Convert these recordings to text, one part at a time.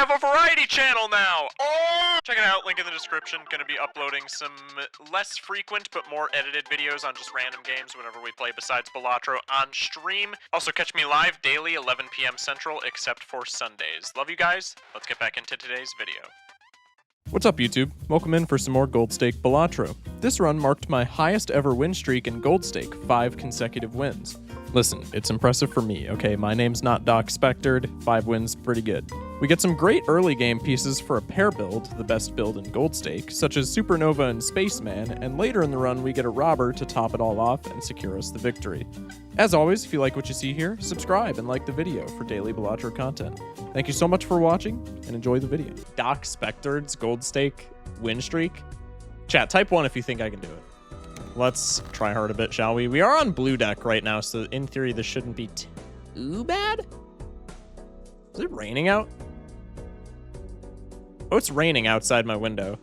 have a variety channel now! Oh! Check it out, link in the description. Gonna be uploading some less frequent but more edited videos on just random games whenever we play besides Balatro on stream. Also catch me live daily, 11 p.m. Central, except for Sundays. Love you guys. Let's get back into today's video. What's up, YouTube? Welcome in for some more Gold Stake Balatro. This run marked my highest ever win streak in Gold Stake, 5 consecutive wins. Listen, it's impressive for me, okay? My name's not Doc Spectred, 5 wins, pretty good. We get some great early game pieces for a pair build, the best build in Gold Stake, such as Supernova and Spaceman, and later in the run we get a robber to top it all off and secure us the victory. As always, if you like what you see here, subscribe and like the video for daily Balatro content. Thank you so much for watching, and enjoy the video. Doc Spectred's Gold Stake win streak? Chat, type 1 if you think I can do it. Let's try hard a bit, shall we? We are on blue deck right now, so in theory this shouldn't be too bad. Is it raining out? Oh, it's raining outside my window.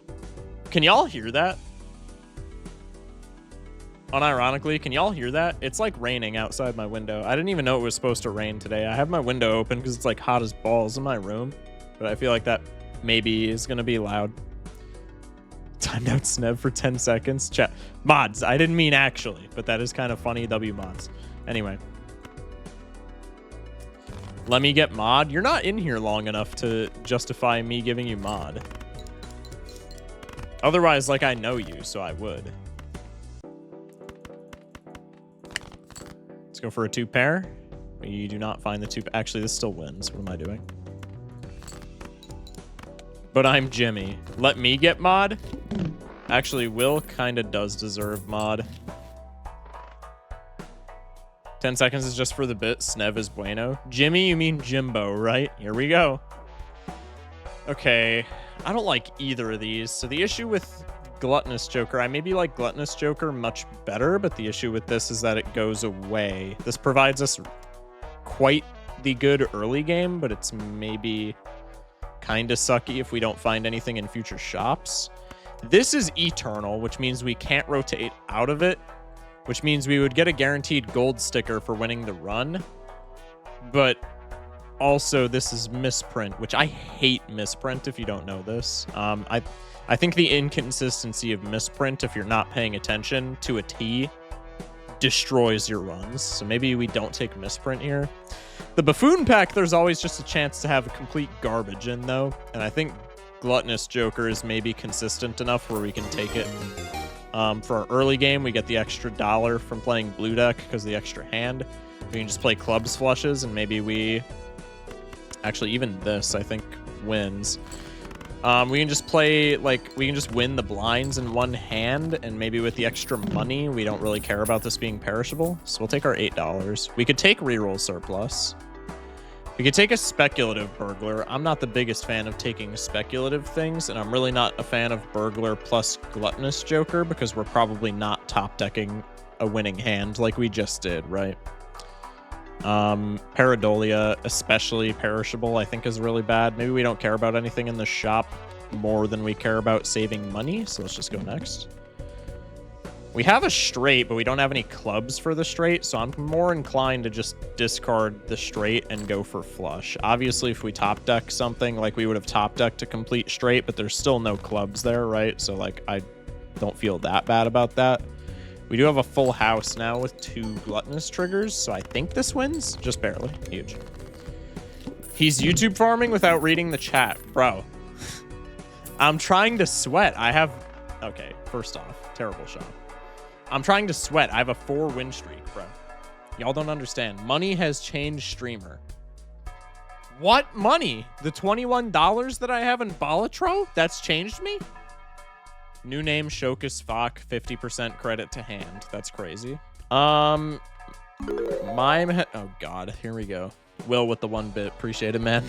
Can y'all hear that? Unironically, can y'all hear that? It's like raining outside my window. I didn't even know it was supposed to rain today. I have my window open because it's like hot as balls in my room, but I feel like that maybe is gonna be loud. Timed out Snev for 10 seconds. Chat. Mods. I didn't mean actually, but that is kind of funny. W mods. Anyway. Let me get mod. You're not in here long enough to justify me giving you mod. Otherwise, like, I know you, so I would. Let's go for a 2-pair. We do not find the 2. Actually, this still wins. What am I doing? But I'm Jimmy. Let me get mod? Actually, Will kind of does deserve mod. 10 seconds is just for the bit. Snev is bueno. Jimmy, you mean Jimbo, right? Here we go. Okay. I don't like either of these. So the issue with Gluttonous Joker, I maybe like Gluttonous Joker much better, but the issue with this is that it goes away. This provides us quite the good early game, but it's maybe kind of sucky if we don't find anything in future shops. This is eternal, which means we can't rotate out of it, which means we would get a guaranteed gold sticker for winning the run. But also this is misprint, which I hate misprint if you don't know this. I think the inconsistency of misprint, if you're not paying attention to a T, destroys your runs. So maybe we don't take misprint here. The Buffoon pack, there's always just a chance to have a complete garbage in, though. And I think Gluttonous Joker is maybe consistent enough where we can take it. For our early game, we get the extra $1 from playing blue deck because of the extra hand. We can just play clubs flushes, and maybe we... Actually, even this, I think, wins. We can just play, like, we can just win the blinds in one hand, and maybe with the extra money, we don't really care about this being perishable. So we'll take our $8. We could take reroll surplus. We could take a speculative burglar. I'm not the biggest fan of taking speculative things, and I'm really not a fan of burglar plus gluttonous joker because we're probably not top decking a winning hand like we just did, right? Paradolia, especially perishable, I think is really bad. Maybe we don't care about anything in the shop more than we care about saving money, so let's just go next. We have a straight, but we don't have any clubs for the straight, so I'm more inclined to just discard the straight and go for flush. Obviously, if we top deck something, like we would have top decked a complete straight, but there's still no clubs there, right? So, like, I don't feel that bad about that. We do have a full house now with 2 gluttonous triggers, so I think this wins. Just barely. Huge. He's YouTube farming without reading the chat. Bro. I'm trying to sweat. I have... Okay, first off, terrible shot. I'm trying to sweat. I have a 4 win streak, bro. Y'all don't understand. Money has changed streamer. What money? The $21 that I have in Balatro? That's changed me? New name, Shokus Fok, 50% credit to hand. That's crazy. Mime... Oh, God. Here we go. Will with the 1 bit. Appreciate it, man.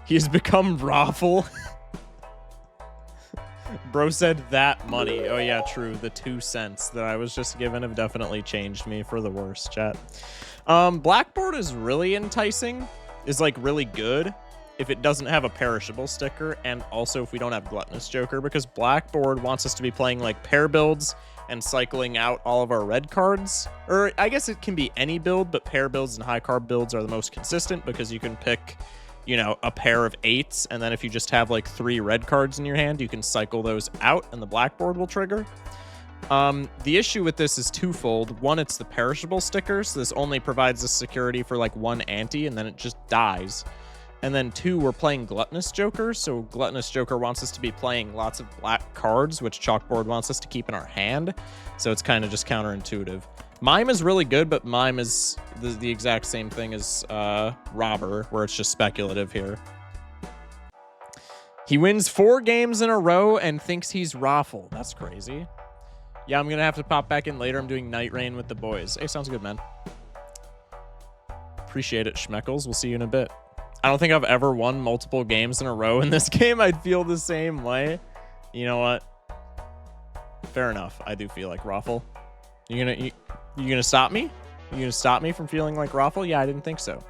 He's become Raffle. Bro said that money. Oh, yeah, true. The 2 cents that I was just given have definitely changed me for the worse, chat. Blackboard is really enticing. Is, like, really good if it doesn't have a perishable sticker, and also if we don't have Gluttonous Joker, because Blackboard wants us to be playing, like, pair builds and cycling out all of our red cards. Or I guess it can be any build, but pair builds and high carb builds are the most consistent because you can pick you know, a pair of 8s, and then if you just have like 3 red cards in your hand, you can cycle those out and the blackboard will trigger. The issue with this is twofold. One, it's the perishable sticker, so this only provides us security for like 1 ante, and then it just dies. And then 2, we're playing Gluttonous Joker, so Gluttonous Joker wants us to be playing lots of black cards, which Chalkboard wants us to keep in our hand, so it's kind of just counterintuitive. Mime is really good, but Mime is the exact same thing as Robber, where it's just speculative here. He wins 4 games in a row and thinks he's Raffle. That's crazy. Yeah, I'm going to have to pop back in later. I'm doing Night Rain with the boys. Hey, sounds good, man. Appreciate it, Schmeckles. We'll see you in a bit. I don't think I've ever won multiple games in a row in this game. I'd feel the same way. You know what? Fair enough. I do feel like Raffle. You gonna stop me? You gonna stop me from feeling like Raffle? Yeah, I didn't think so.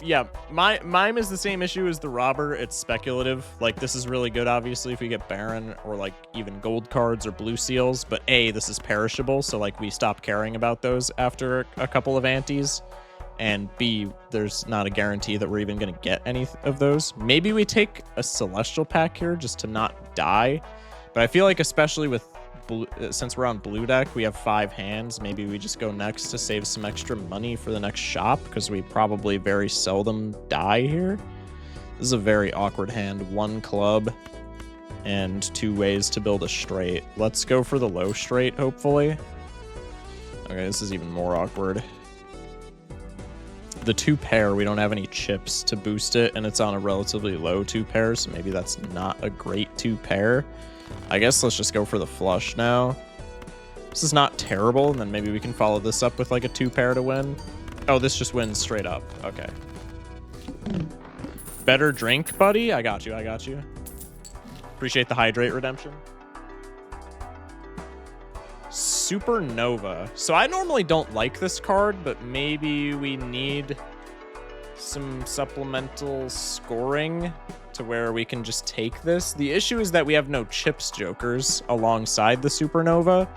Yeah, Mime is the same issue as the Robber. It's speculative. Like, this is really good, obviously, if we get Baron or, like, even gold cards or blue seals. But A, this is perishable, so, like, we stop caring about those after a couple of antes. And B, there's not a guarantee that we're even going to get any of those. Maybe we take a Celestial pack here just to not die. But I feel like, especially with blue, since we're on blue deck, we have 5 hands. Maybe we just go next to save some extra money for the next shop, because we probably very seldom die here. This is a very awkward hand. 1 club and 2 ways to build a straight. Let's go for the low straight, hopefully. Okay, this is even more awkward. The 2 pair, we don't have any chips to boost it, and it's on a relatively low 2 pair, so maybe that's not a great 2 pair. I guess let's just go for the flush now. This is not terrible, and then maybe we can follow this up with like a 2 pair to win. Oh, this just wins straight up. Okay. Better drink, buddy? I got you, I got you. Appreciate the hydrate redemption. Supernova. So I normally don't like this card, but maybe we need some supplemental scoring to where we can just take this. The issue is that we have no chips jokers alongside the Supernova.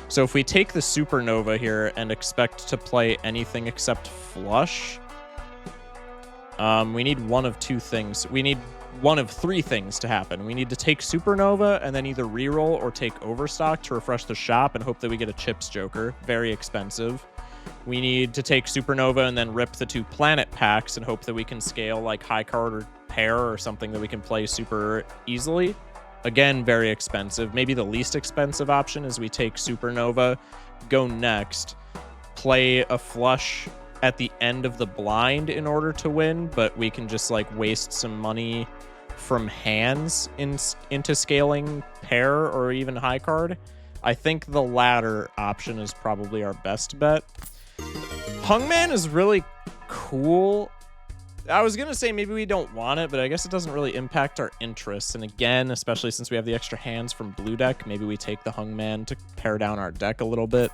So if we take the Supernova here and expect to play anything except flush, we need one of 2 things. We need one of 3 things to happen. We need to take Supernova and then either reroll or take Overstock to refresh the shop and hope that we get a chips joker. Very expensive. We need to take Supernova and then rip the 2 planet packs and hope that we can scale like high card or pair or something that we can play super easily. Again, very expensive. Maybe the least expensive option is we take Supernova, go next, play a flush at the end of the blind in order to win, but we can just like waste some money from hands into scaling pair or even high card. I think the latter option is probably our best bet. Hungman is really cool. I was gonna say maybe we don't want it, but I guess it doesn't really impact our interests. And again, especially since we have the extra hands from blue deck, maybe we take the Hungman to pare down our deck a little bit.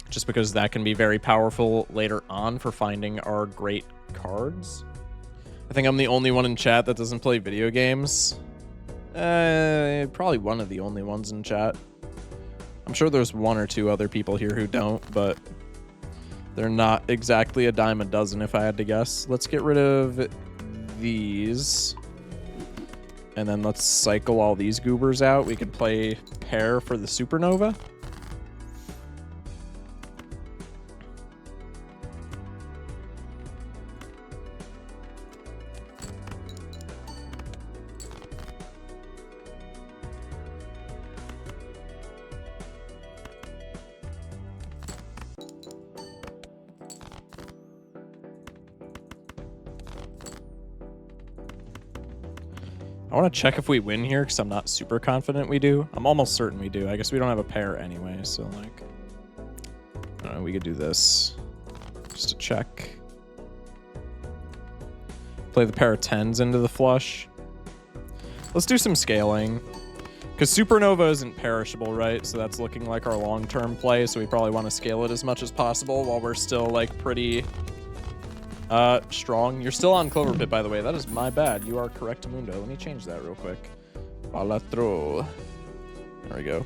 Just because that can be very powerful later on for finding our great cards. I think I'm the only one in chat that doesn't play video games. Probably one of the only ones in chat. I'm sure there's 1 or 2 other people here who don't, but they're not exactly a dime a dozen if I had to guess. Let's get rid of these. And then let's cycle all these goobers out. We could play pair for the Supernova. I want to check if we win here because I'm not super confident we do. I'm almost certain we do. I guess we don't have a pair anyway, so like, I don't know, we could do this just to check. Play the pair of 10s into the flush. Let's do some scaling because Supernova isn't perishable, right? So that's looking like our long-term play. So we probably want to scale it as much as possible while we're still like pretty strong. You're still on Clover Pit, by the way. That is my bad. You are correct, Mundo. Let me change that real quick. Palatro. There we go.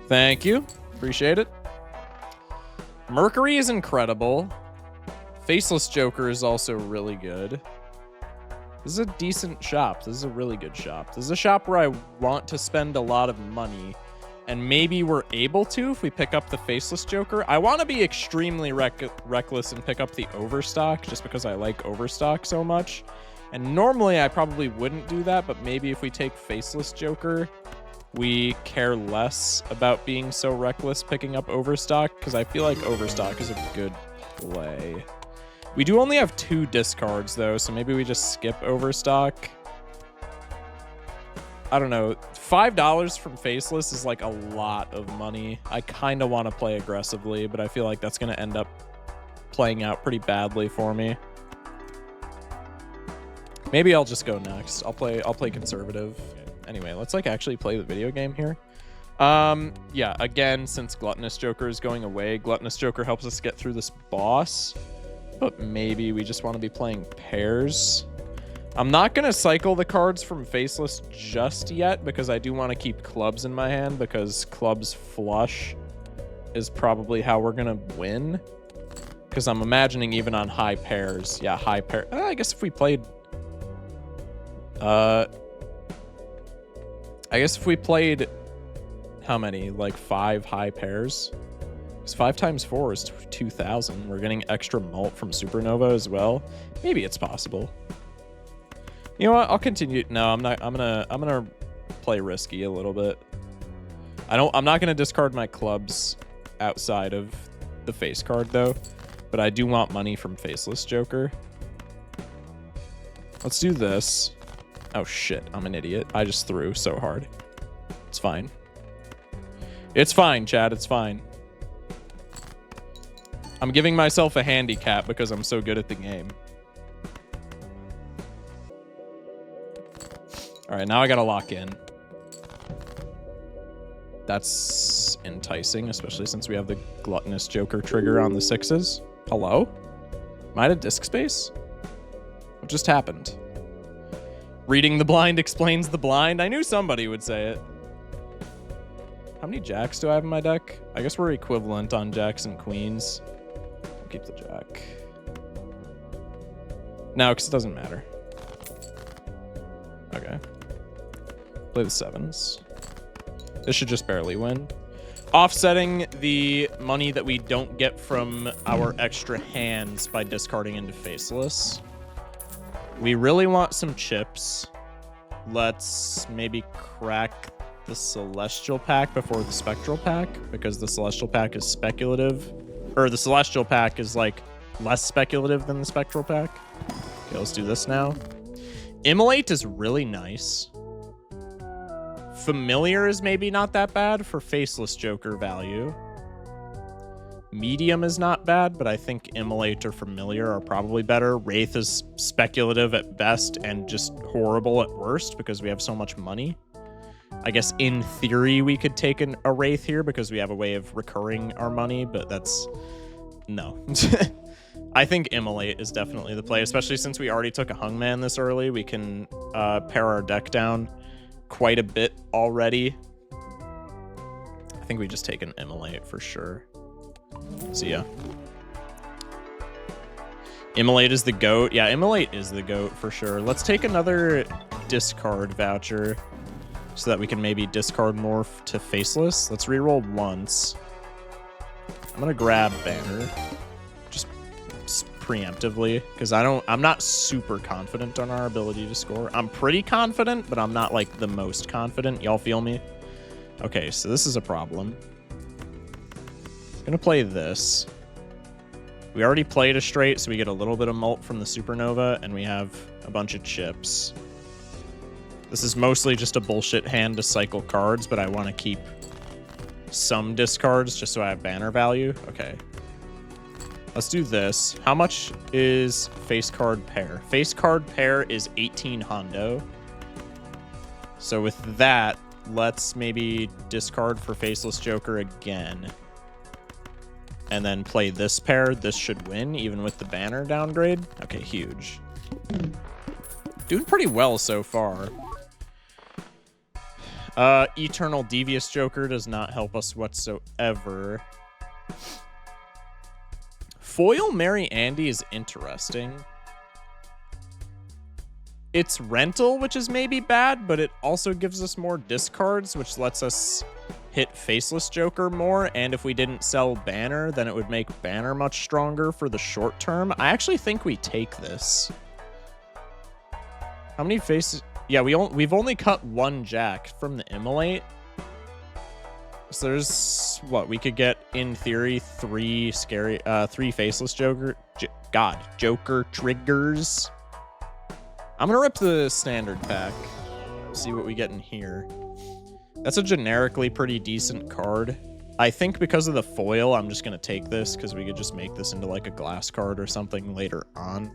Thank you. Appreciate it. Mercury is incredible. Faceless Joker is also really good. This is a decent shop. This is a really good shop. This is a shop where I want to spend a lot of money, and maybe we're able to if we pick up the Faceless Joker. I want to be extremely reckless and pick up the Overstock just because I like Overstock so much. And normally I probably wouldn't do that, but maybe if we take Faceless Joker, we care less about being so reckless picking up Overstock, because I feel like Overstock is a good play. We do only have 2 discards, though, so maybe we just skip Overstock. I don't know. $5 from Faceless is like a lot of money. I kind of want to play aggressively, but I feel like that's going to end up playing out pretty badly for me. Maybe I'll just go next. I'll play conservative. Anyway, let's like actually play the video game here. Yeah, again, since Gluttonous Joker is going away, Gluttonous Joker helps us get through this boss. But maybe we just want to be playing pairs. I'm not going to cycle the cards from Faceless just yet because I do want to keep clubs in my hand, because clubs flush is probably how we're going to win. Because I'm imagining even on high pairs. Yeah, high pair. I guess if we played... I guess if we played... How many? Like 5 high pairs? Because 5 times 4 is 2,000. We're getting extra mult from Supernova as well. Maybe it's possible. You know what? I'll continue. No, I'm not. I'm gonna play risky a little bit. I'm not gonna discard my clubs outside of the face card though. But I do want money from Faceless Joker. Let's do this. Oh shit! I'm an idiot. I just threw so hard. It's fine. It's fine, Chad. It's fine. I'm giving myself a handicap because I'm so good at the game. All right, now I gotta lock in. That's enticing, especially since we have the Gluttonous Joker trigger on the 6s. Hello? Am I at a disc space? What just happened? Reading the blind explains the blind? I knew somebody would say it. How many jacks do I have in my deck? I guess we're equivalent on jacks and queens. I'll keep the jack. No, because it doesn't matter. Okay. Play the 7s. This should just barely win. Offsetting the money that we don't get from our extra hands by discarding into Faceless. We really want some chips. Let's maybe crack the Celestial Pack before the Spectral Pack, because the Celestial Pack is speculative. Or the Celestial Pack is like less speculative than the Spectral Pack. Okay, let's do this now. Immolate is really nice. Familiar is maybe not that bad for Faceless Joker value. Medium is not bad, but I think Immolate or Familiar are probably better. Wraith is speculative at best and just horrible at worst because we have so much money. I guess in theory we could take a Wraith here because we have a way of recurring our money, but that's... no. I think Immolate is definitely the play, especially since we already took a Hungman this early. We can pare our deck down quite a bit already. I think we just take an Immolate for sure. See ya. Immolate is the GOAT. Yeah, Immolate is the GOAT for sure. Let's take another discard voucher so that we can maybe discard more to Faceless. Let's reroll once. I'm gonna grab Banner just preemptively because I'm not super confident on our ability to score. I'm pretty confident, but I'm not like the most confident. Y'all feel me? Okay, so this is a problem. I'm gonna play this. We already played a straight, so we get a little bit of mult from the Supernova, and we have a bunch of chips. This is mostly just a bullshit hand to cycle cards, but I want to keep some discards just so I have banner value. Okay. Let's do this. How much is face card pair? Face card pair is 18 hundo. So with that, let's maybe discard for Faceless Joker again. And then play this pair. This should win, even with the banner downgrade. Okay, huge. Doing pretty well so far. Eternal Devious Joker does not help us whatsoever. foil Mary Andy is interesting. It's rental, which is maybe bad, but it also gives us more discards, which lets us hit Faceless Joker more. And if we didn't sell Banner, then it would make Banner much stronger for the short term. I actually think we take this. How many faces? Yeah, we've only cut one Jack from the Immolate. So there's what we could get in theory, three Faceless Joker Joker triggers. I'm gonna rip the standard pack. See what we get in here. That's a generically pretty decent card. I think because of the foil, I'm just gonna take this because we could just make this into like a glass card or something later on.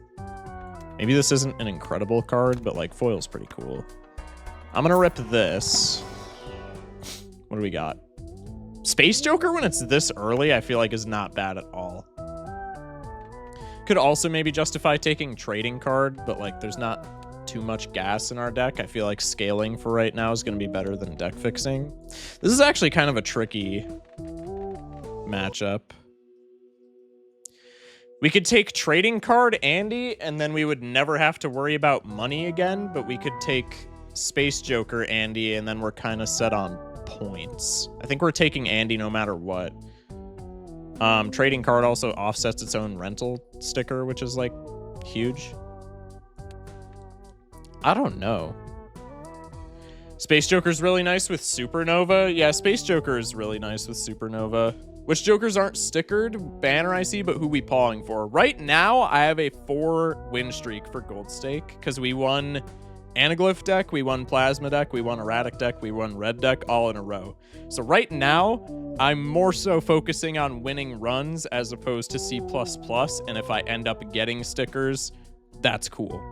Maybe this isn't an incredible card, but like foil's pretty cool. I'm gonna rip this. What do we got? Space Joker when it's this early, I feel like is not bad at all. Could also maybe justify taking trading card, but like there's not too much gas in our deck. I feel like scaling for right now is going to be better than deck fixing. This is actually kind of a tricky matchup. We could take trading card Andy, and then we would never have to worry about money again, but we could take Space Joker Andy, and then we're kind of set on points. I think we're taking Andy no matter what. Trading card also offsets its own rental sticker, which is like huge. I don't know. Space Joker's really nice with Supernova. Yeah, Space Joker is really nice with Supernova. Which Jokers aren't stickered? Banner I see, but who we pawing for? Right now, I have a 4-win streak for Gold Stake because we won Anaglyph deck, we won Plasma deck, we won Erratic deck, we won Red deck all in a row. So right now, I'm more so focusing on winning runs as opposed to C++, and if I end up getting stickers, that's cool.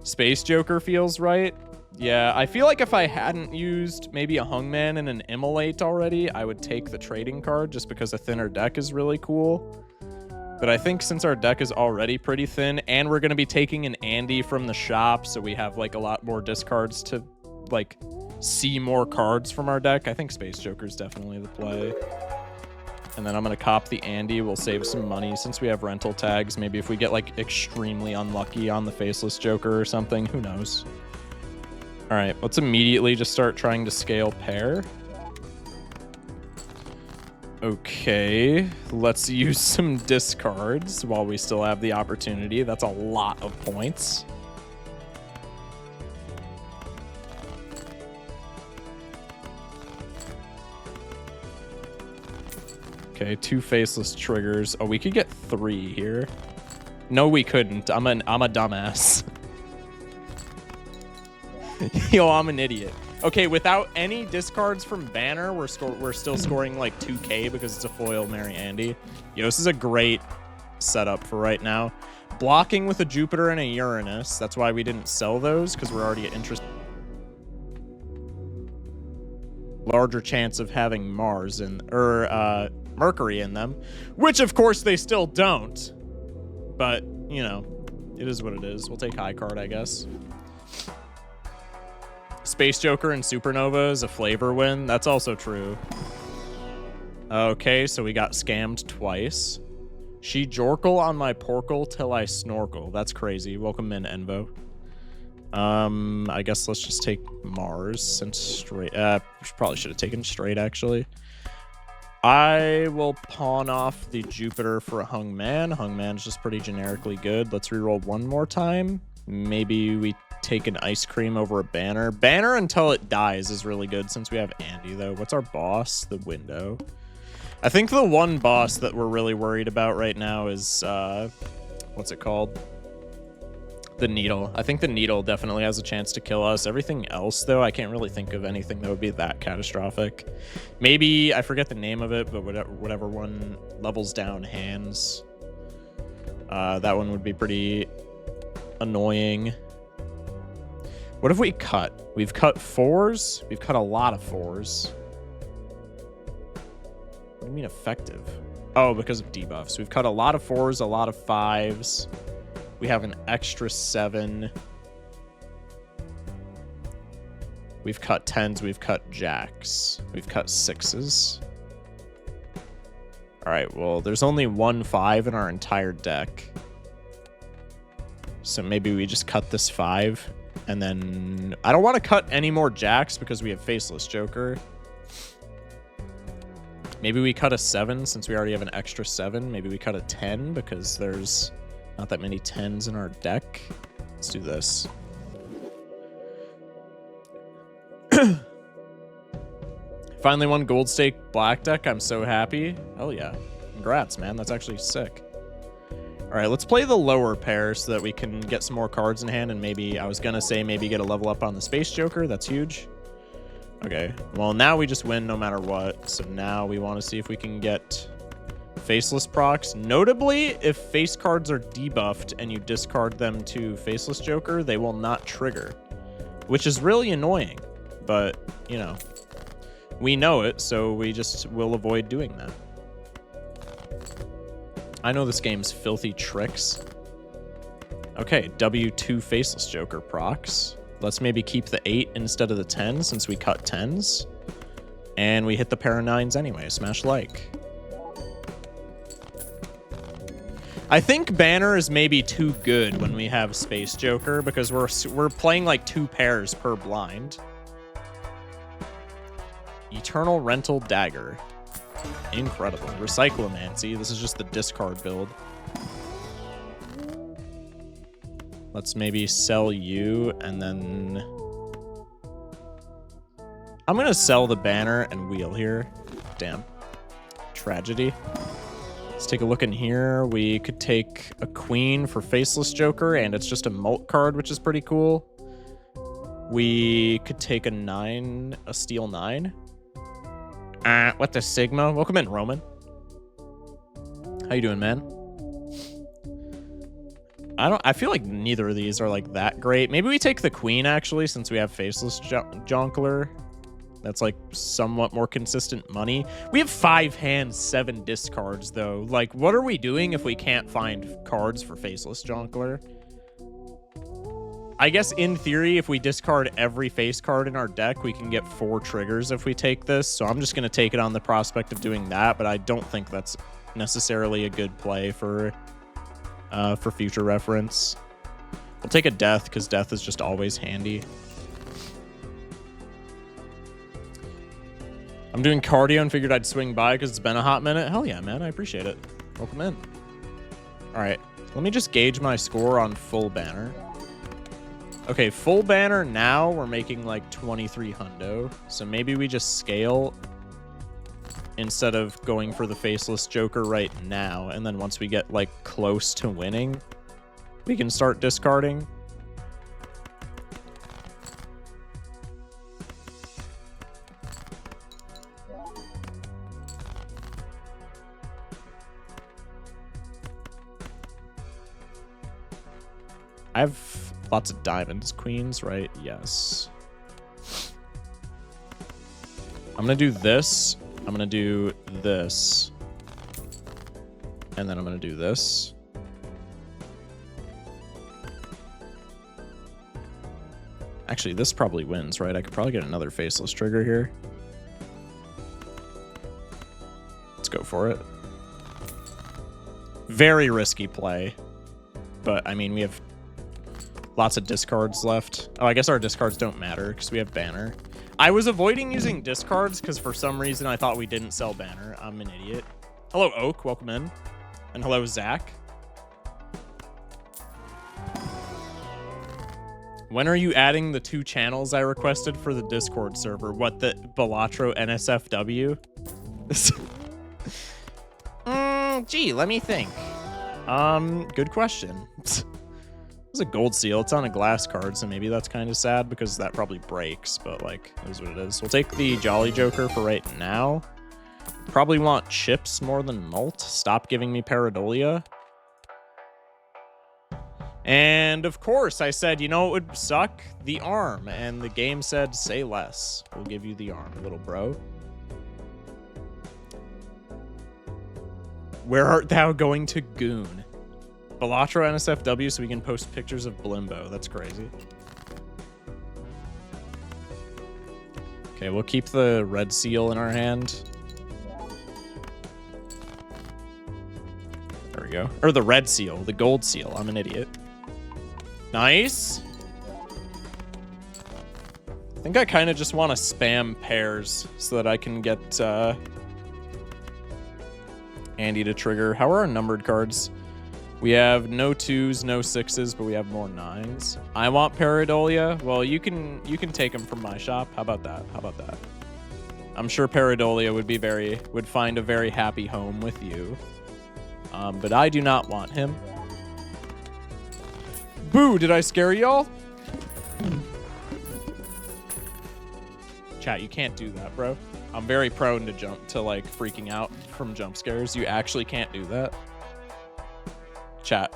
Space Joker feels right. Yeah, I feel like if I hadn't used maybe a Hungman and an Immolate already, I would take the trading card just because a thinner deck is really cool. But I think since our deck is already pretty thin, and we're going to be taking an Andy from the shop, so we have like a lot more discards to like see more cards from our deck, I think Space Joker is definitely the play. And then I'm going to cop the Andy. We'll save some money since we have rental tags. Maybe if we get like extremely unlucky on the Faceless Joker or something, who knows? All right, let's immediately just start trying to scale pair. Okay, let's use some discards while we still have the opportunity. That's a lot of points. Okay, 2 faceless triggers. Oh, we could get 3 here. No, we couldn't. I'm a dumbass. Yo, I'm an idiot. Okay, without any discards from Banner, we're still scoring like 2k because it's a foil Mary Andy. Yo, this is a great setup for right now. Blocking with a Jupiter and a Uranus. That's why we didn't sell those, because we're already interested. Larger chance of having Mars or Mercury in them, which of course they still don't. But, you know, it is what it is. We'll take high card, I guess. Space Joker and Supernova is a flavor win. That's also true. Okay, so we got scammed twice. She Jorkle on my Porkle till I snorkel. That's crazy. Welcome in, Envo. I guess let's just take Mars since straight. Probably should have taken straight, actually. I will pawn off the Jupiter for a Hungman. Hungman's just pretty generically good. Let's reroll one more time. Maybe we take an Ice Cream over a Banner. Banner until it dies is really good since we have Andy, though. What's our boss? The Window. I think the one boss that we're really worried about right now is, what's it called? The Needle. I think the Needle definitely has a chance to kill us. Everything else, though, I can't really think of anything that would be that catastrophic. Maybe, I forget the name of it, but whatever one levels down hands. That one would be pretty annoying. What if we cut? We've cut 4s. We've cut a lot of 4s. What do you mean effective? Oh, because of debuffs. We've cut a lot of 4s, a lot of 5s. We have an extra 7. We've cut 10s. We've cut jacks. We've cut 6s. All right, well, there's only 1/5 in our entire deck. So maybe we just cut this 5. And then I don't want to cut any more jacks because we have Faceless Joker. Maybe we cut a 7 since we already have an extra 7. Maybe we cut a 10 because there's not that many 10s in our deck. Let's do this. Finally won Gold Stake Black deck. I'm so happy. Hell yeah. Congrats, man. That's actually sick. All right, let's play the lower pair so that we can get some more cards in hand and maybe, I was going to say, maybe get a level up on the Space Joker. That's huge. Okay, well, now we just win no matter what. So now we want to see if we can get Faceless procs. Notably, if face cards are debuffed and you discard them to Faceless Joker, they will not trigger, which is really annoying. But, you know, we know it, so we just will avoid doing that. I know this game's filthy tricks. Okay, W2 Faceless Joker procs. Let's maybe keep the 8 instead of the 10 since we cut 10s. And we hit the pair of 9s anyway. Smash like. I think Banner is maybe too good when we have Space Joker because we're playing like 2 pairs per blind. Eternal Rental Dagger. Incredible. Recyclomancy. This is just the discard build. Let's maybe sell you, and then... I'm going to sell the Banner and wheel here. Damn. Tragedy. Let's take a look in here. We could take a Queen for Faceless Joker, and it's just a Molt card, which is pretty cool. We could take a 9, a Steel 9. What the Sigma? Welcome in, Roman. How you doing, man? I feel like neither of these are like that great. Maybe we take the Queen actually, since we have Faceless Jonkler. That's like somewhat more consistent money. We have 5 hands, 7 discards though. Like, what are we doing if we can't find cards for Faceless Jonkler? I guess in theory, if we discard every face card in our deck, we can get 4 triggers if we take this. So I'm just going to take it on the prospect of doing that, but I don't think that's necessarily a good play for future reference. We'll take a Death because Death is just always handy. I'm doing cardio and figured I'd swing by because it's been a hot minute. Hell yeah, man. I appreciate it. Welcome in. All right. Let me just gauge my score on full Banner. Okay, full Banner now, we're making like 23 hundo. So maybe we just scale instead of going for the Faceless Joker right now. And then once we get like close to winning, we can start discarding. I have lots of diamonds, queens, right? Yes. I'm gonna do this. I'm gonna do this. And then I'm gonna do this. Actually, this probably wins, right? I could probably get another Faceless trigger here. Let's go for it. Very risky play. But, I mean, we have lots of discards left. Oh, I guess our discards don't matter because we have Banner. I was avoiding using discards because for some reason I thought we didn't sell Banner. I'm an idiot. Hello, Oak. Welcome in. And hello, Zach. When are you adding the 2 channels I requested for the Discord server? What, the Balatro NSFW? Gee, let me think. Good question. It's a gold seal. It's on a glass card, so maybe that's kind of sad because that probably breaks, but like, it is what it is. We'll take the Jolly Joker for right now. Probably want chips more than Molt. Stop giving me Pareidolia. And of course, I said, you know, it would suck? The arm. And the game said, say less. We'll give you the arm, little bro. Where art thou going to goon? Balatro NSFW so we can post pictures of Blimbo. That's crazy. Okay, we'll keep the red seal in our hand. go. Or the red seal, the gold seal. I'm an idiot. Nice. I think I kind of just want to spam pairs so that I can get Andy to trigger. How are our numbered cards? We have no 2s, no 6s, but we have more 9s. I want Pareidolia. Well, you can take them from my shop. How about that? How about that? I'm sure Pareidolia would find a very happy home with you. But I do not want him. Boo! Did I scare y'all? Chat, you can't do that, bro. I'm very prone to like freaking out from jump scares. You actually can't do that. Chat.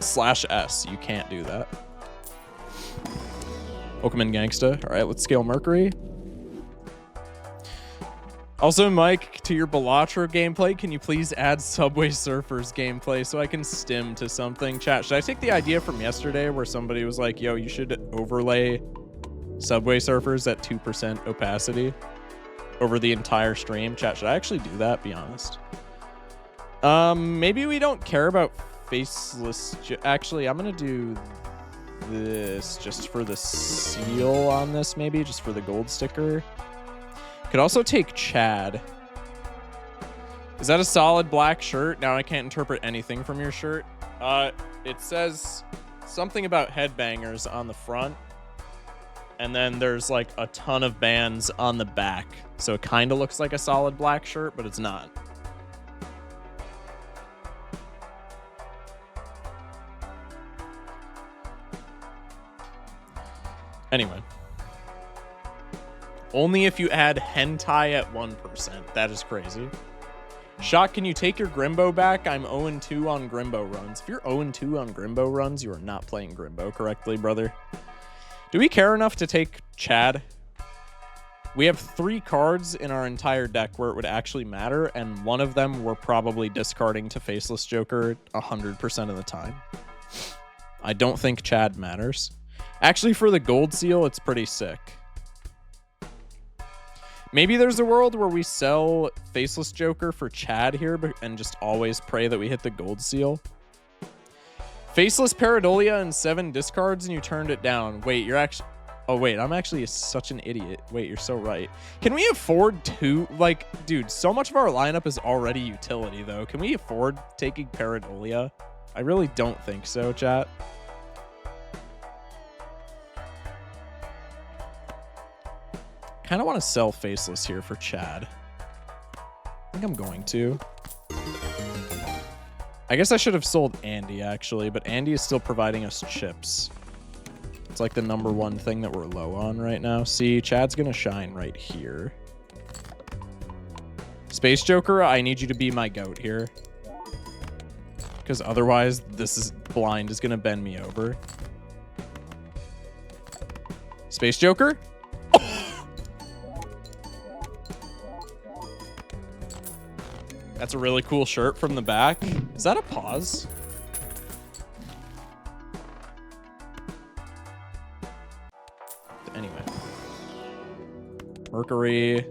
/S. You can't do that. Pokemon Gangsta. All right, let's scale Mercury. Also, Mike, to your Balatro gameplay, can you please add Subway Surfers gameplay so I can stim to something? Chat, should I take the idea from yesterday where somebody was like, yo, you should overlay Subway Surfers at 2% opacity over the entire stream? Chat, should I actually do that? Be honest. Maybe we don't care about faceless. Actually, I'm gonna do this just for the seal on this, maybe just for the gold sticker. Could also take Chad. Is that a solid black shirt? Now I can't interpret anything from your shirt. It says something about headbangers on the front, and then there's like a ton of bands on the back. So it kind of looks like a solid black shirt, but it's not. Anyway. Only if you add hentai at 1%. That is crazy. Shock, can you take your Grimbo back? I'm 0-2 on Grimbo runs. If you're 0-2 on Grimbo runs, you are not playing Grimbo correctly, brother. Do we care enough to take Chad? We have 3 cards in our entire deck where it would actually matter, and one of them we're probably discarding to Faceless Joker 100% of the time. I don't think Chad matters. Actually, for the gold seal, it's pretty sick. Maybe there's a world where we sell Faceless Joker for Chad here and just always pray that we hit the gold seal. Faceless Pareidolia and 7 discards and you turned it down. Wait, you're actually... Oh, wait, I'm actually such an idiot. Wait, you're so right. Can we afford 2? Like, dude, so much of our lineup is already utility, though. Can we afford taking Pareidolia? I really don't think so, chat. Kind of want to sell Faceless here for Chad. I think I'm going to. I guess I should have sold Andy, actually, but Andy is still providing us chips. It's like the #1 thing that we're low on right now. See, Chad's going to shine right here. Space Joker, I need you to be my goat here. Because otherwise, blind is going to bend me over. Space Joker? That's a really cool shirt from the back. Is that a pause? Anyway. Mercury.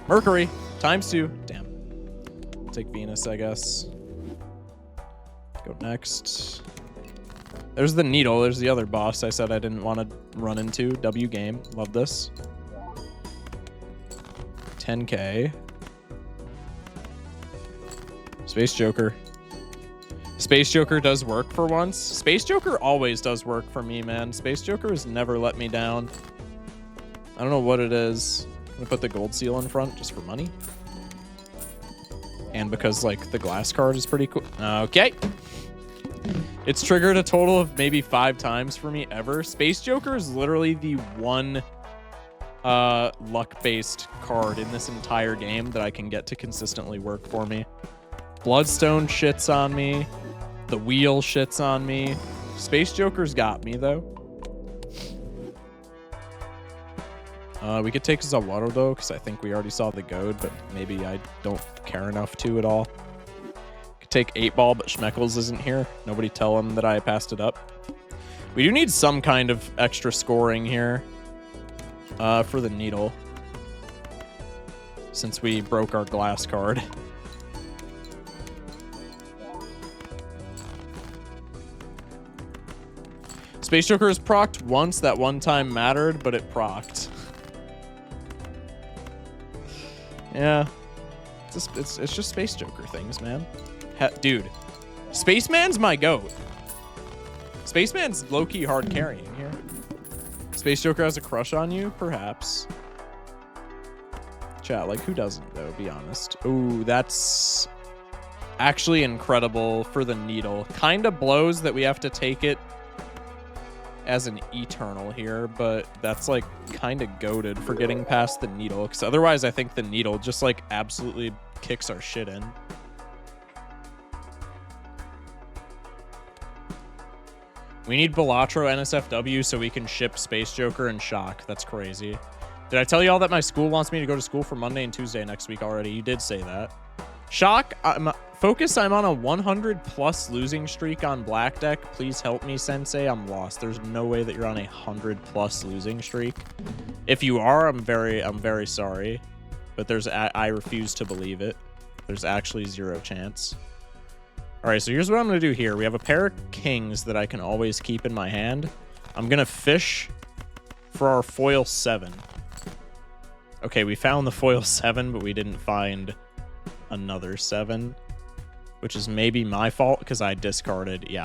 Mercury! ×2. Damn. Take Venus, I guess. Go next. There's the needle. There's the other boss I said I didn't want to run into. W game. Love this. 10k. Space Joker. Space Joker does work for once. Space Joker always does work for me, man. Space Joker has never let me down. I don't know what it is. I'm gonna put the gold seal in front just for money. And because, like, the glass card is pretty cool. Okay. It's triggered a total of maybe 5 times for me ever. Space Joker is literally the one luck-based card in this entire game that I can get to consistently work for me. Bloodstone shits on me. The wheel shits on me. Space Joker's got me, though. We could take Zawaro, though, because I think we already saw the goad, but maybe I don't care enough to at all. Could take 8-Ball, but Schmeckles isn't here. Nobody tell him that I passed it up. We do need some kind of extra scoring here. For the needle, since we broke our glass card. Space Joker is procced once. That one time mattered, but it procced. Yeah. It's just Space Joker things, man. Dude, Spaceman's my goat. Spaceman's low-key hard carrying here. Space Joker has a crush on you? Perhaps. Chat, like, who doesn't, though? Be honest. Ooh, that's actually incredible for the needle. Kind of blows that we have to take it as an eternal here, but that's, like, kind of goated for getting past the needle, because otherwise I think the needle just, like, absolutely kicks our shit in. We need Balatro NSFW so we can ship Space Joker and Shock. That's crazy. Did I tell you all that my school wants me to go to school for Monday and Tuesday next week already? You did say that. Shock, Focus, I'm on a 100+ losing streak on Black Deck. Please help me, Sensei. I'm lost. There's no way that you're on a 100+ losing streak. If you are, I'm very sorry. But I refuse to believe it. There's actually zero chance. All right, so here's what I'm going to do here. We have a pair of kings that I can always keep in my hand. I'm going to fish for our foil 7. Okay, we found the foil 7, but we didn't find another 7, which is maybe my fault because I discarded 2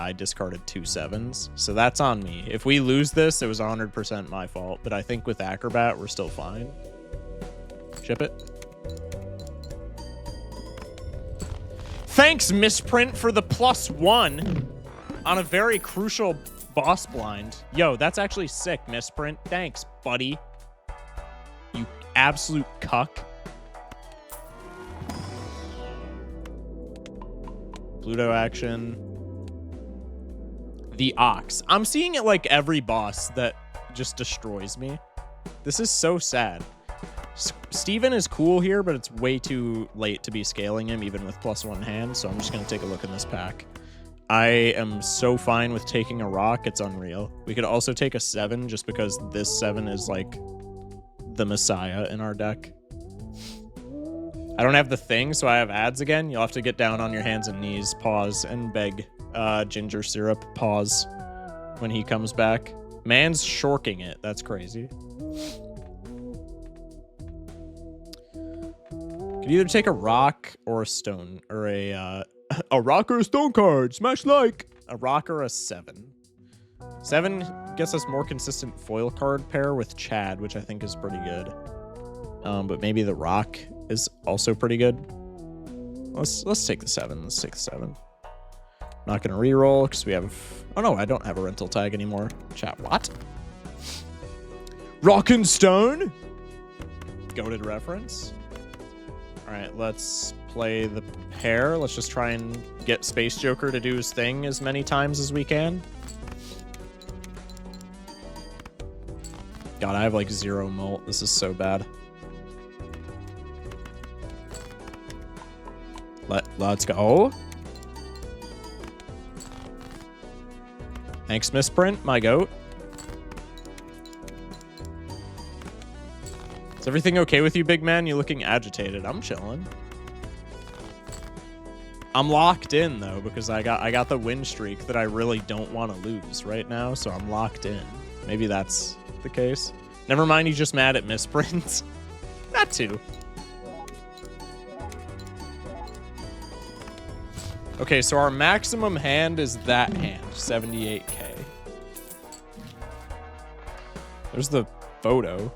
7s. So that's on me. If we lose this, it was 100% my fault, but I think with Acrobat, we're still fine. Ship it. Thanks, Misprint, for the +1 on a very crucial boss blind. Yo, that's actually sick, Misprint. Thanks, buddy. You absolute cuck. Pluto action. The Ox. I'm seeing it like every boss that just destroys me. This is so sad. Steven is cool here, but it's way too late to be scaling him, even with +1 hand, so I'm just going to take a look in this pack. I am so fine with taking a rock, it's unreal. We could also take a 7, just because this 7 is, like, the messiah in our deck. I don't have the thing, so I have ads again. You'll have to get down on your hands and knees, pause, and beg Ginger Syrup, pause, when he comes back. Man's shorking it. That's crazy. Could either take a rock or a stone, or a rock or a stone card. Smash like. A rock or a 7. 7 gets us more consistent foil card pair with Chad, which I think is pretty good. But maybe the rock is also pretty good. Let's take the 7. Let's take the 7. Not gonna reroll because we have. Oh no, I don't have a rental tag anymore. Chat, what? Rock and stone. Goated reference. All right, let's play the pair. Let's just try and get Space Joker to do his thing as many times as we can. God, I have like 0 mult. This is so bad. Let's go. Thanks, Misprint, my goat. Is everything okay with you, big man? You're looking agitated. I'm chilling. I'm locked in though because I got the win streak that I really don't want to lose right now, so I'm locked in. Maybe that's the case. Never mind, he's just mad at Misprint. That too. Okay, so our maximum hand is that hand, 78k. There's the photo.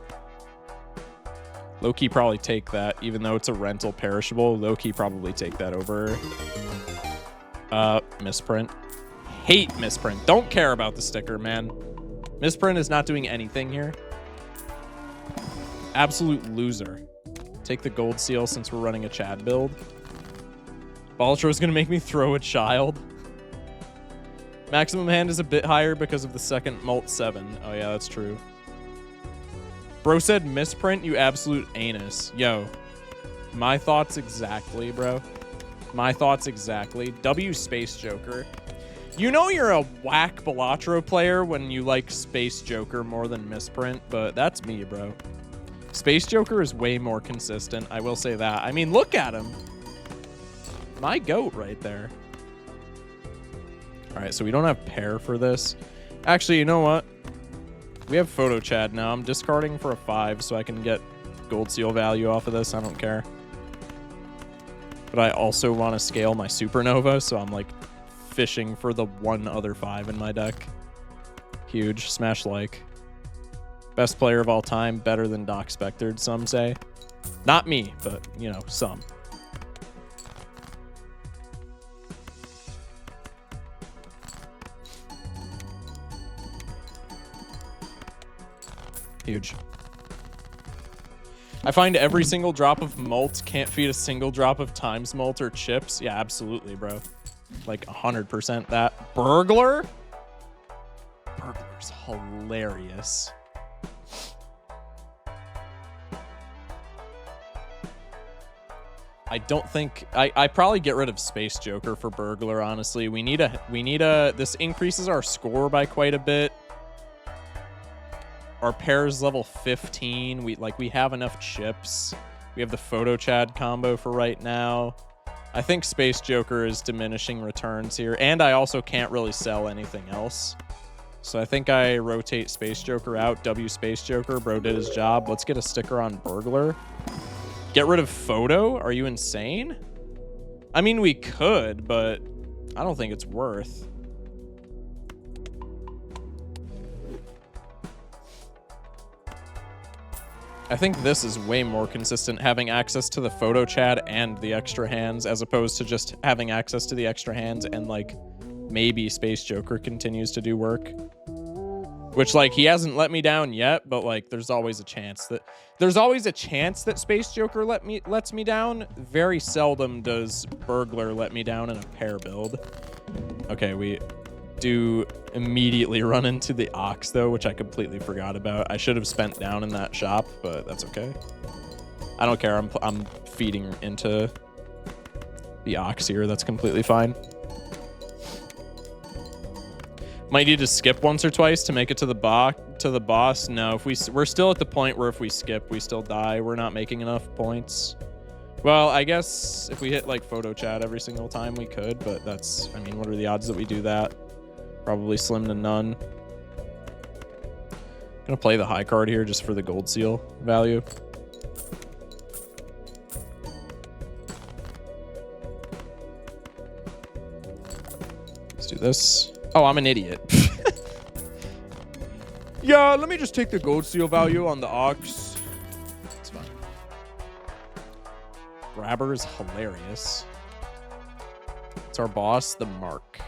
Low-key probably take that, even though it's a rental perishable. Low-key probably take that over. Misprint. Hate Misprint. Don't care about the sticker, man. Misprint is not doing anything here. Absolute loser. Take the gold seal since we're running a Chad build. Balatro is going to make me throw a child. Maximum hand is a bit higher because of the second mult 7. Oh yeah, that's true. Bro said Misprint, you absolute anus. Yo, my thoughts exactly, bro. My thoughts exactly. W Space Joker. You know you're a whack Balatro player when you like Space Joker more than Misprint, but that's me, bro. Space Joker is way more consistent, I will say that. I mean, look at him. My goat right there. All right, so we don't have pair for this. Actually, you know what? We have Photo Chad now. I'm discarding for a 5 so I can get gold seal value off of this. I don't care. But I also want to scale my Supernova, so I'm like fishing for the one other 5 in my deck. Huge. Smash like. Best player of all time, better than Doc Spectred, some say. Not me, but, you know, some. Huge. I find every single drop of mult can't feed a single drop of times mult or chips. Yeah, absolutely, bro. Like 100% that. Burglar? Burglar's hilarious. I don't think I probably get rid of Space Joker for Burglar, honestly. We need a this increases our score by quite a bit. Our pair's level 15. We have enough chips. We have the Photo Chad combo for right now. I think Space Joker is diminishing returns here, and I also can't really sell anything else. So I think I rotate Space Joker out. W Space Joker, bro did his job. Let's get a sticker on Burglar. Get rid of Photo? Are you insane? I mean, we could, but I don't think it's worth. I think this is way more consistent, having access to the Photo Chad and the extra hands, as opposed to just having access to the extra hands and, like, maybe Space Joker continues to do work. Which, like, he hasn't let me down yet, but, like, there's always a chance that Space Joker lets me down. Very seldom does Burglar let me down in a pair build. Okay, we do immediately run into the Ox, though, which I completely forgot about. I should have spent down in that shop, but that's okay. I don't care. I'm feeding into the Ox here. That's completely fine. Might need to skip once or twice to make it to the boss. No, if we're still at the point where if we skip, we still die. We're not making enough points. Well, I guess if we hit like Photo Chat every single time, we could, but that's, I mean, what are the odds that we do that? Probably slim to none. Gonna play the high card here just for the gold seal value. Let's do this. Oh, I'm an idiot. Yeah, let me just take the gold seal value on the Ox. It's fine. Grabber is hilarious. It's our boss, the Mark.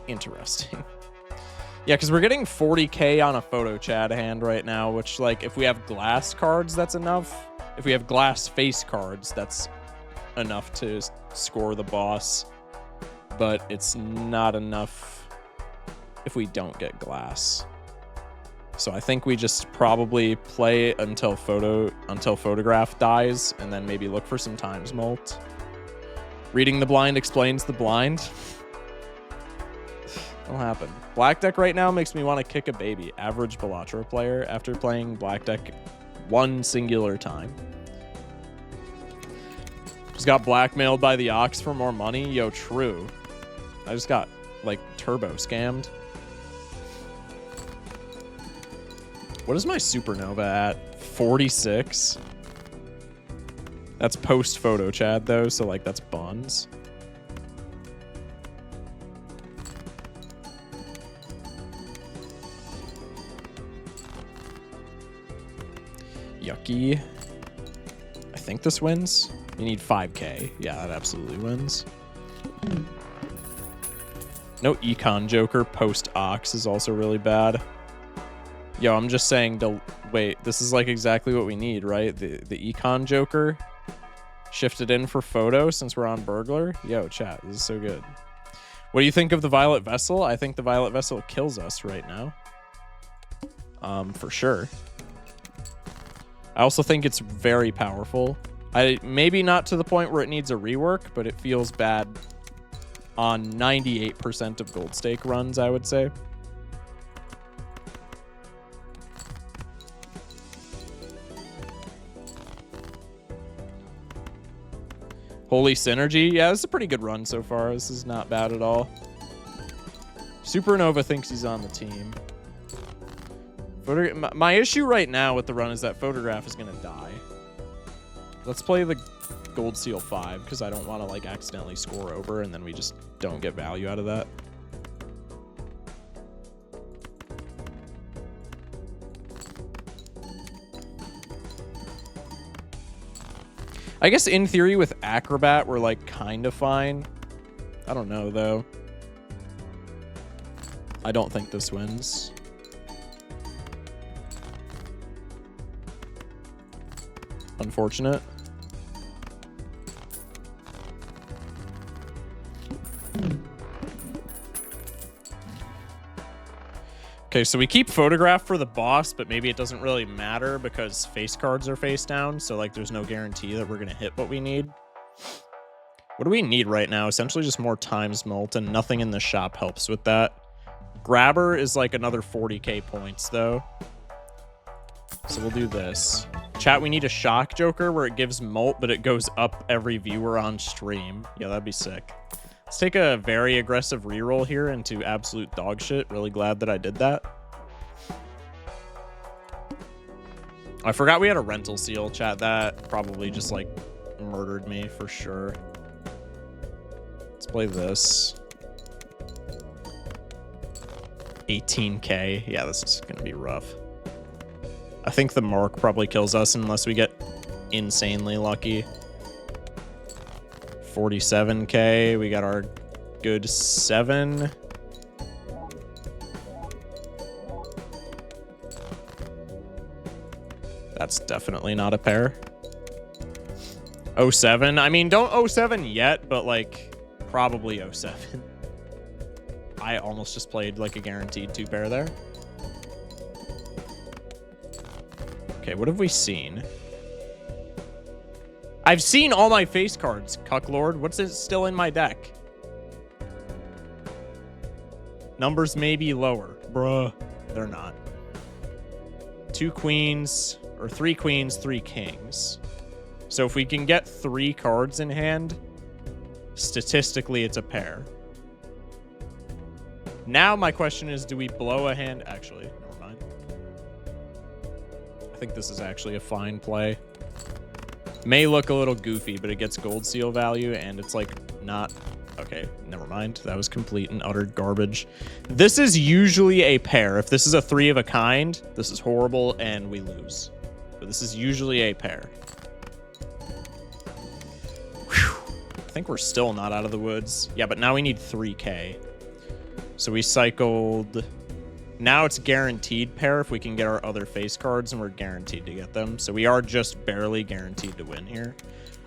Interesting. Yeah, because we're getting 40k on a Photo Chad hand right now, which, like, if we have glass cards, that's enough. If we have glass face cards, that's enough to score the boss. But it's not enough if we don't get glass. So I think we just probably play until Photograph dies, and then maybe look for some times mult. Reading the blind explains the blind. What'll happen? Black deck right now makes me want to kick a baby. Average Balatro player after playing black deck one singular time. Just got blackmailed by the Ox for more money. Yo, true. I just got, like, turbo scammed. What is my Supernova at? 46? That's post Photo Chad, though, so, like, that's buns. Yucky. I think this wins. You need 5k. Yeah, that absolutely wins. No Econ Joker post Ox is also really bad. Yo, I'm just saying, wait, this is like exactly what we need, right? The Econ Joker shifted in for Photo since we're on Burglar. Yo, chat, this is so good. What do you think of the Violet Vessel? I think the Violet Vessel kills us right now. For sure. I also think it's very powerful. Maybe not to the point where it needs a rework, but it feels bad on 98% of gold stake runs, I would say. Holy Synergy. Yeah, this is a pretty good run so far. This is not bad at all. Supernova thinks he's on the team. My issue right now with the run is that Photograph is going to die. Let's play the Gold Seal 5 because I don't want to like accidentally score over and then we just don't get value out of that. I guess in theory with Acrobat we're like kind of fine. I don't know though. I don't think this wins. Unfortunate. Okay, so we keep Photograph for the boss, but maybe it doesn't really matter because face cards are face down, so like there's no guarantee that we're gonna hit what we need. What do we need right now? Essentially just more Times Mult, and nothing in the shop helps with that. Grabber is like another 40k points though. So we'll do this. Chat, we need a Shock Joker where it gives Mult, but it goes up every viewer on stream. Yeah, that'd be sick. Let's take a very aggressive reroll here into absolute dog shit. Really glad that I did that. I forgot we had a rental seal, chat. That probably just like murdered me for sure. Let's play this. 18k. Yeah, this is gonna be rough. I think the Mark probably kills us unless we get insanely lucky. 47k. We got our good 7. That's definitely not a pair. 07. I mean, don't 07 yet, but like probably 07. I almost just played like a guaranteed 2 pair there. Okay, what have we seen? I've seen all my face cards, Cucklord. What's still in my deck? Numbers may be lower. Bruh. They're not. 2 queens, or 3 queens, 3 kings. So if we can get 3 cards in hand, statistically it's a pair. Now my question is, do we blow a hand? Actually, never mind. I think this is actually a fine play. May look a little goofy, but it gets gold seal value, and it's like not... Okay, never mind. That was complete and utter garbage. This is usually a pair. If this is a 3 of a kind, this is horrible, and we lose. But this is usually a pair. Whew. I think we're still not out of the woods. Yeah, but now we need 3k. So we cycled... Now it's guaranteed pair if we can get our other face cards, and we're guaranteed to get them. So we are just barely guaranteed to win here.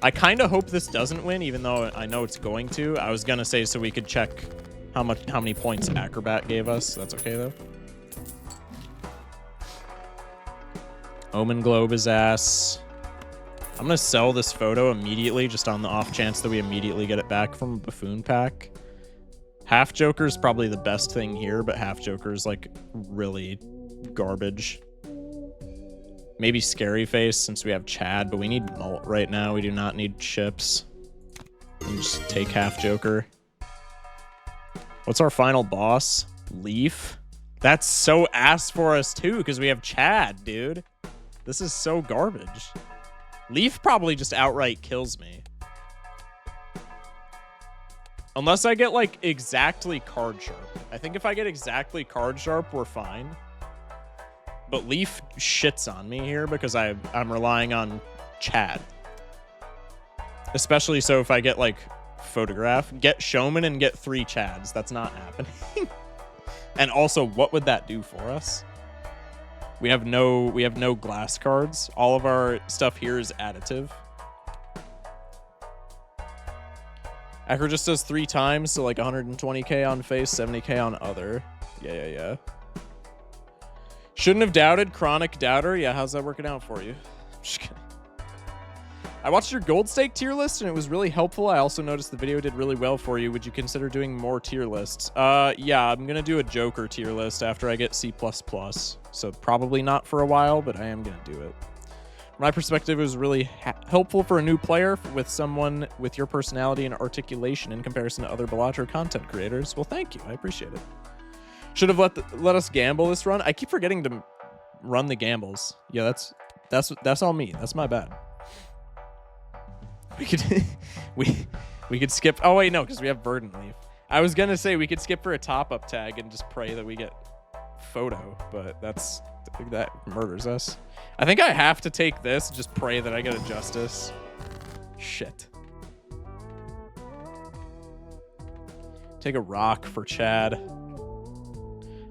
I kind of hope this doesn't win, even though I know it's going to. I was going to say so we could check how many points Acrobat gave us. That's okay, though. Omen Globe is ass. I'm going to sell this photo immediately, just on the off chance that we immediately get it back from a Buffoon pack. Half Joker is probably the best thing here, but Half Joker is like really garbage. Maybe Scary Face since we have Chad, but we need Mult right now. We do not need chips. We just take Half Joker. What's our final boss? Leaf? That's so ass for us too, because we have Chad, dude. This is so garbage. Leaf probably just outright kills me. Unless I get, like, exactly card sharp. I think if I get exactly card sharp, we're fine. But Leaf shits on me here because I'm relying on Chad. Especially so if I get, like, Photograph. Get Showman and get 3 Chads. That's not happening. And also, what would that do for us? We have no glass cards. All of our stuff here is additive. Acro just does 3 times, so like 120k on face, 70k on other. Yeah. Shouldn't have doubted. Chronic doubter. Yeah, how's that working out for you? Just kidding. I watched your gold stake tier list, and it was really helpful. I also noticed the video did really well for you. Would you consider doing more tier lists? Yeah, I'm going to do a Joker tier list after I get C++. So probably not for a while, but I am going to do it. From my perspective, it was really helpful for a new player with someone with your personality and articulation in comparison to other Balatro content creators. Well, thank you. I appreciate it. Should have let us gamble this run. I keep forgetting to run the gambles. Yeah, that's all me. That's my bad. We could we could skip. Oh wait, no, because we have Verdant Leaf. I was gonna say we could skip for a top-up tag and just pray that we get photo, but that murders us. I think I have to take this. Just pray that I get a justice. Shit. Take a rock for Chad.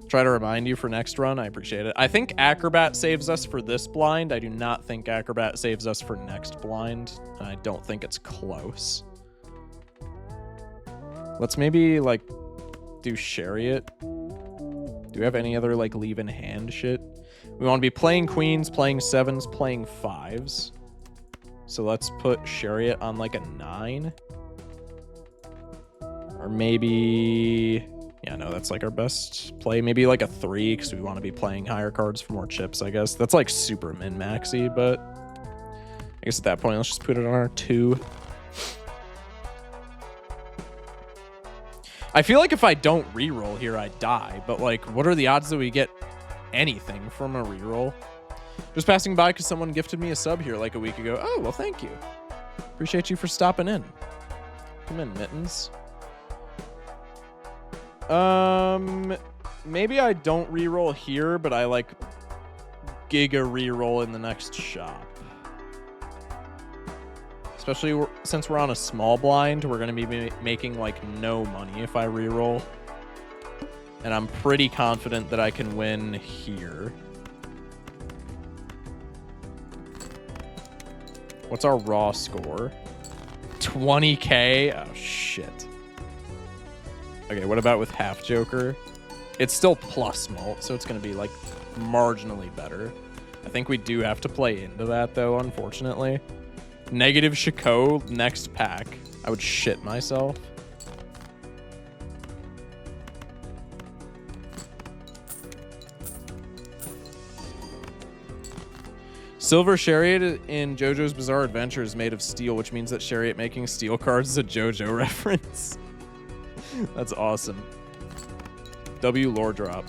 Try to remind you for next run. I appreciate it. I think Acrobat saves us for this blind. I do not think Acrobat saves us for next blind. And I don't think it's close. Let's maybe, like, do Chariot. Do we have any other, like, leave in hand shit? We want to be playing queens, playing sevens, playing fives. So let's put Chariot on, like, a 9. Or maybe... Yeah, no, that's like our best play. Maybe like a 3 because we want to be playing higher cards for more chips, I guess. That's like super min-maxy, but I guess at that point, let's just put it on our 2. I feel like if I don't reroll here, I die. But like, what are the odds that we get anything from a reroll? Just passing by because someone gifted me a sub here like a week ago. Oh, well, thank you. Appreciate you for stopping in. Come in, Mittens. Maybe I don't reroll here, but I like giga reroll in the next shop. Especially since we're on a small blind, we're going to be making like no money if I reroll. And I'm pretty confident that I can win here. What's our raw score? 20k? Oh, shit. Okay, what about with half Joker? It's still plus mult, so it's going to be, like, marginally better. I think we do have to play into that, though, unfortunately. Negative Shiko next pack. I would shit myself. Silver Chariot in JoJo's Bizarre Adventure is made of steel, which means that Chariot making steel cards is a JoJo reference. That's awesome. W lore drop.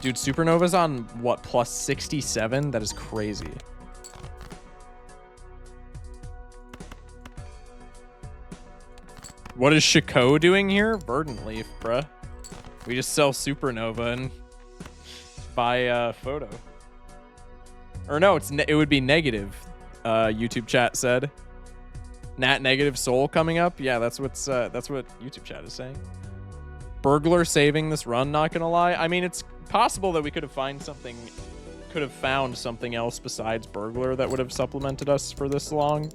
Dude, Supernova's on, what, plus 67? That is crazy. What is Shiko doing here? Verdant Leaf, bruh. We just sell Supernova and buy photo. Or no, it would be negative, YouTube chat said. Nat negative soul coming up. Yeah, that's what YouTube chat is saying. Burglar saving this run, not gonna lie. I mean, it's possible that we could have found something else besides Burglar that would have supplemented us for this long.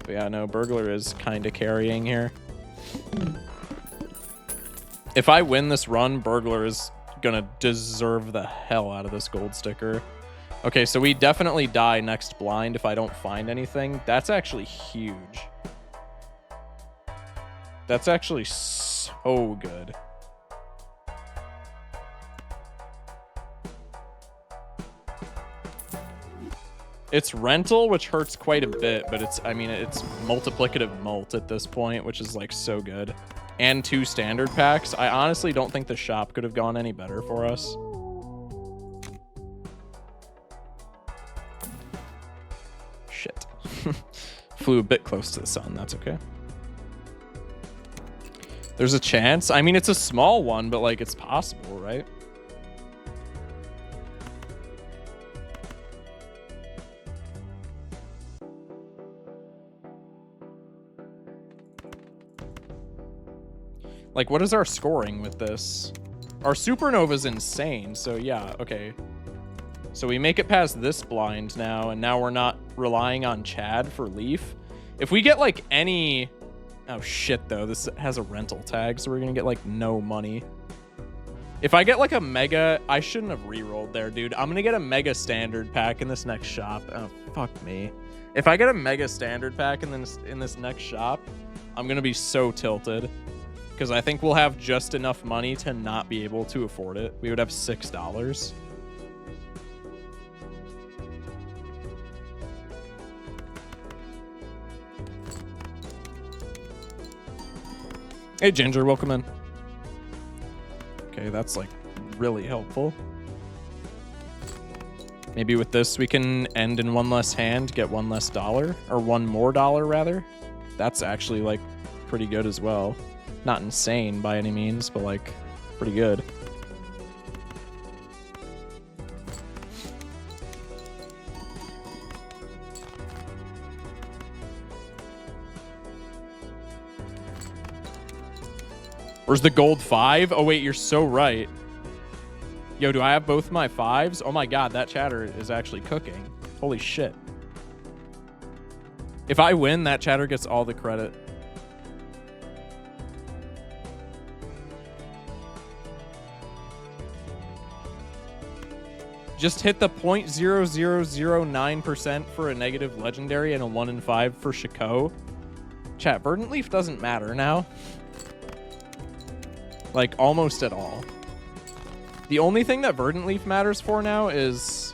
But yeah, no, Burglar is kind of carrying here. If I win this run, Burglar is gonna deserve the hell out of this gold sticker. Okay, so we definitely die next blind if I don't find anything. That's actually huge. That's actually so good. It's rental, which hurts quite a bit, but it's multiplicative mult at this point, which is like so good. And 2 standard packs. I honestly don't think the shop could have gone any better for us. Shit. Flew a bit close to the sun. That's okay. There's a chance. I mean, it's a small one, but like it's possible, right? Like, what is our scoring with this? Our Supernova's insane, so yeah, okay. So we make it past this blind now, and now we're not relying on Chad for Leaf. If we get, like, any... Oh, shit, though. This has a rental tag, so we're gonna get, like, no money. If I get, like, a Mega... I shouldn't have rerolled there, dude. I'm gonna get a Mega Standard pack in this next shop. Oh, fuck me. If I get a Mega Standard pack in this next shop, I'm gonna be so tilted. Because I think we'll have just enough money to not be able to afford it. We would have $6. Hey, Ginger, welcome in. Okay, that's like really helpful. Maybe with this we can end in one less hand, get one less dollar, or one more dollar rather. That's actually like pretty good as well. Not insane by any means, but like pretty good. Where's the gold 5? Oh wait, you're so right. Yo, do I have both my 5s? Oh my god, that chatter is actually cooking. Holy shit. If I win, that chatter gets all the credit. Just hit the 0.0009% for a negative legendary and a 1 in 5 for Shaco. Chat, Verdant Leaf doesn't matter now. Like, almost at all. The only thing that Verdant Leaf matters for now is...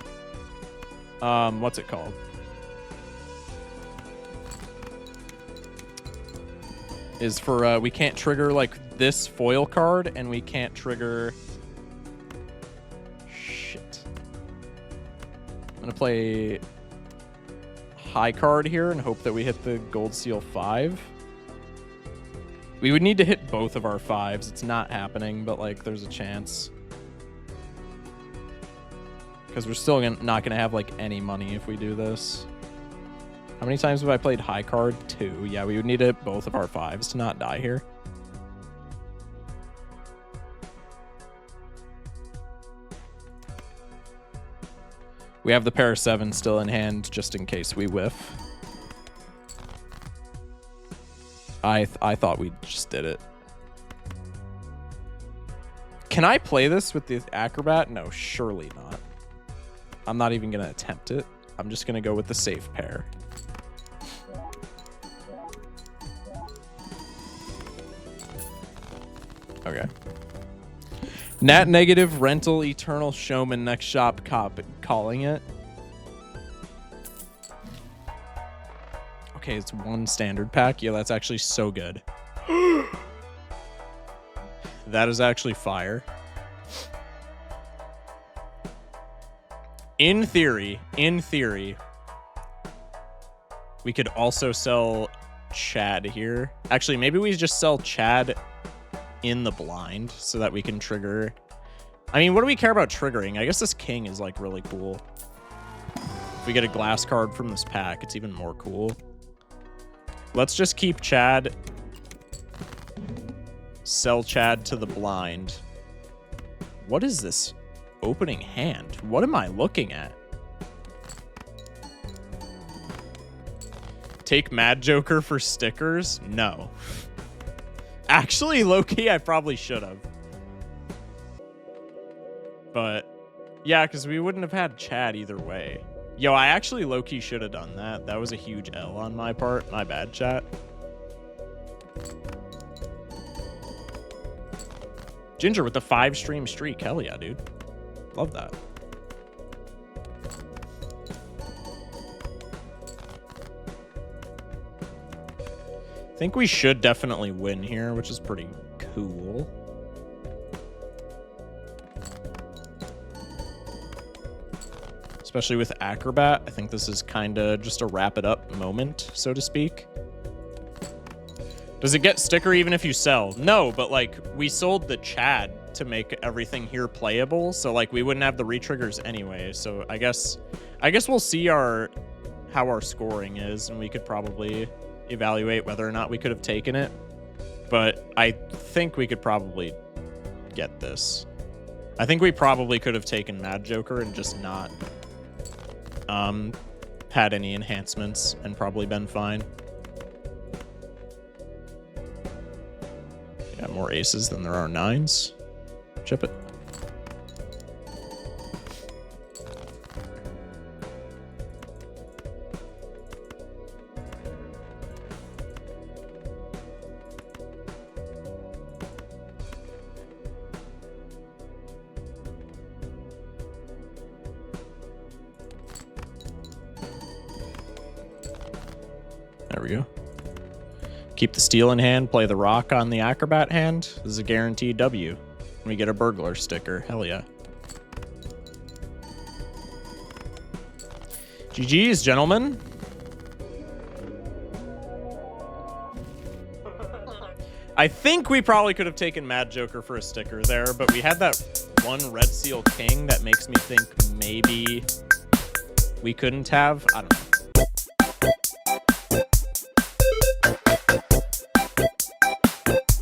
what's it called? Is for, we can't trigger, like, this foil card, and we can't trigger... Shit. I'm gonna play... high card here and hope that we hit the gold seal 5. We would need to hit both of our 5s. It's not happening, but, like, there's a chance. Because we're still not going to have, like, any money if we do this. How many times have I played high card? 2. Yeah, we would need to hit both of our 5s to not die here. We have the pair of 7 still in hand just in case we whiff. I thought we just did it. Can I play this with the Acrobat? No, surely not. I'm not even going to attempt it. I'm just going to go with the safe pair. Okay. Nat negative rental eternal showman next shop cop calling it. Okay, it's 1 standard pack. Yeah, that's actually so good. That is actually fire. In theory, we could also sell Chad here. Actually, maybe we just sell Chad in the blind so that we can trigger. I mean, what do we care about triggering? I guess this king is like really cool. If we get a glass card from this pack, it's even more cool. Let's just keep Chad. Sell Chad to the blind. What is this opening hand? What am I looking at? Take Mad Joker for stickers? No. Actually, low-key, I probably should have. But, yeah, because we wouldn't have had Chad either way. Yo, I actually low-key should have done that. That was a huge L on my part. My bad, chat. Ginger with the 5-stream streak. Hell yeah, dude. Love that. I think we should definitely win here, which is pretty cool. Especially with Acrobat. I think this is kind of just a wrap it up moment, so to speak. Does it get sticker even if you sell? No, but like we sold the Chad to make everything here playable, so like we wouldn't have the retriggers anyway. So I guess we'll see how our scoring is, and we could probably evaluate whether or not we could have taken it. But I think we could probably get this. I think we probably could have taken Mad Joker and just not had any enhancements and probably been fine. Got more aces than there are 9s. Chip it. There we go. Keep the steel in hand, play the rock on the acrobat hand. This is a guaranteed W. We get a burglar sticker. Hell yeah. GG's, gentlemen. I think we probably could have taken Mad Joker for a sticker there, but we had that one Red Seal King that makes me think maybe we couldn't have. I don't know.